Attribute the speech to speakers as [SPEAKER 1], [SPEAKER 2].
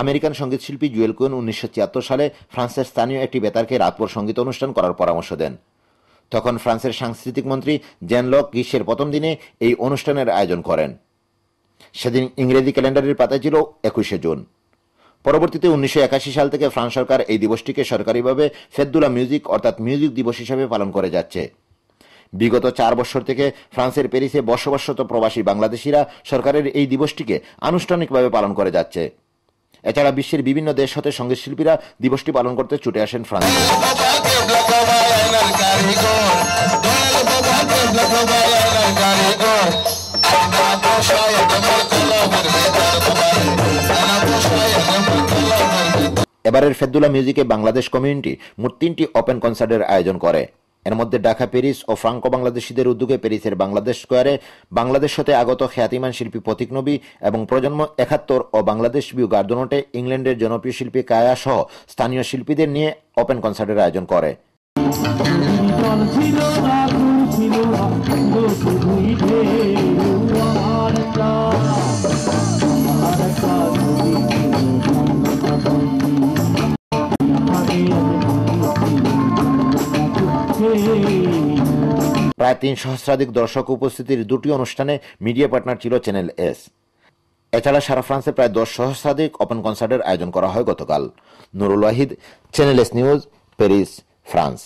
[SPEAKER 1] American সঙ্গীতশিল্পী Jewel queen 1976 সালে ফ্রান্সের স্থানীয় একটি বেতারকে রাতভর সঙ্গীত অনুষ্ঠান করার পরামর্শ দেন। তখন ফ্রান্সের সাংস্কৃতিক মন্ত্রী জ্যান লক গ্রীষ্মের প্রথম দিনে এই অনুষ্ঠানের আয়োজন করেন। সেদিন ইংরেজি ক্যালেন্ডারের পাতায় ছিল 21শে জুন। পরবর্তীতে 1981 সাল থেকে ফ্রান্স সরকার এই দিবসটিকে সরকারিভাবে ফেত দু লা মিউজিক অর্থাৎ মিউজিক দিবস হিসেবে পালন করে যাচ্ছে। বিগত 4 বছর থেকে ফ্রান্সের প্যারিসে বসবাসরত প্রবাসী বাংলাদেশিরা সরকারের এই দিবসটিকে আনুষ্ঠানিকভাবে পালন করে যাচ্ছে। এছাড়া বিশ্বের বিভিন্ন দেশ হতে সঙ্গীতশিল্পীরা দিবসটি পালন করতে ছুটে আসেন ফ্রান্সে। এবারের ফেত দু লা মিউজিকে বাংলাদেশ কমিউনিটি মোট 3টি ওপেন কনসার্টের আয়োজন করে। এর মধ্যে ঢাকা, প্যারিস ও ফ্রাঙ্কো বাংলাদেশিদের উদ্যোগে প্যারিসের বাংলাদেশ স্কোয়ারে বাংলাদেশ হতে আগত খ্যাতিমান শিল্পী প্রতীক নবী এবং প্রজন্ম 71 ও বাংলাদেশ ভিউ গার্ডেনটে ইংল্যান্ডের জনপ্রিয় শিল্পী কায়া সহ স্থানীয় শিল্পীদের নিয়ে ওপেন কনসার্টের আয়োজন করে। প্রায় 3 সহস্রাধিক দর্শক উপস্থিতির দুটি অনুষ্ঠানে মিডিয়া পার্টনার ছিল চ্যানেল এস। এছাড়া সারা ফ্রান্সে প্রায় 10 সহস্রাধিক ওপেন কনসার্টের আয়োজন করা হয় গতকাল। Nurul Wahid, channel S news, Paris, France.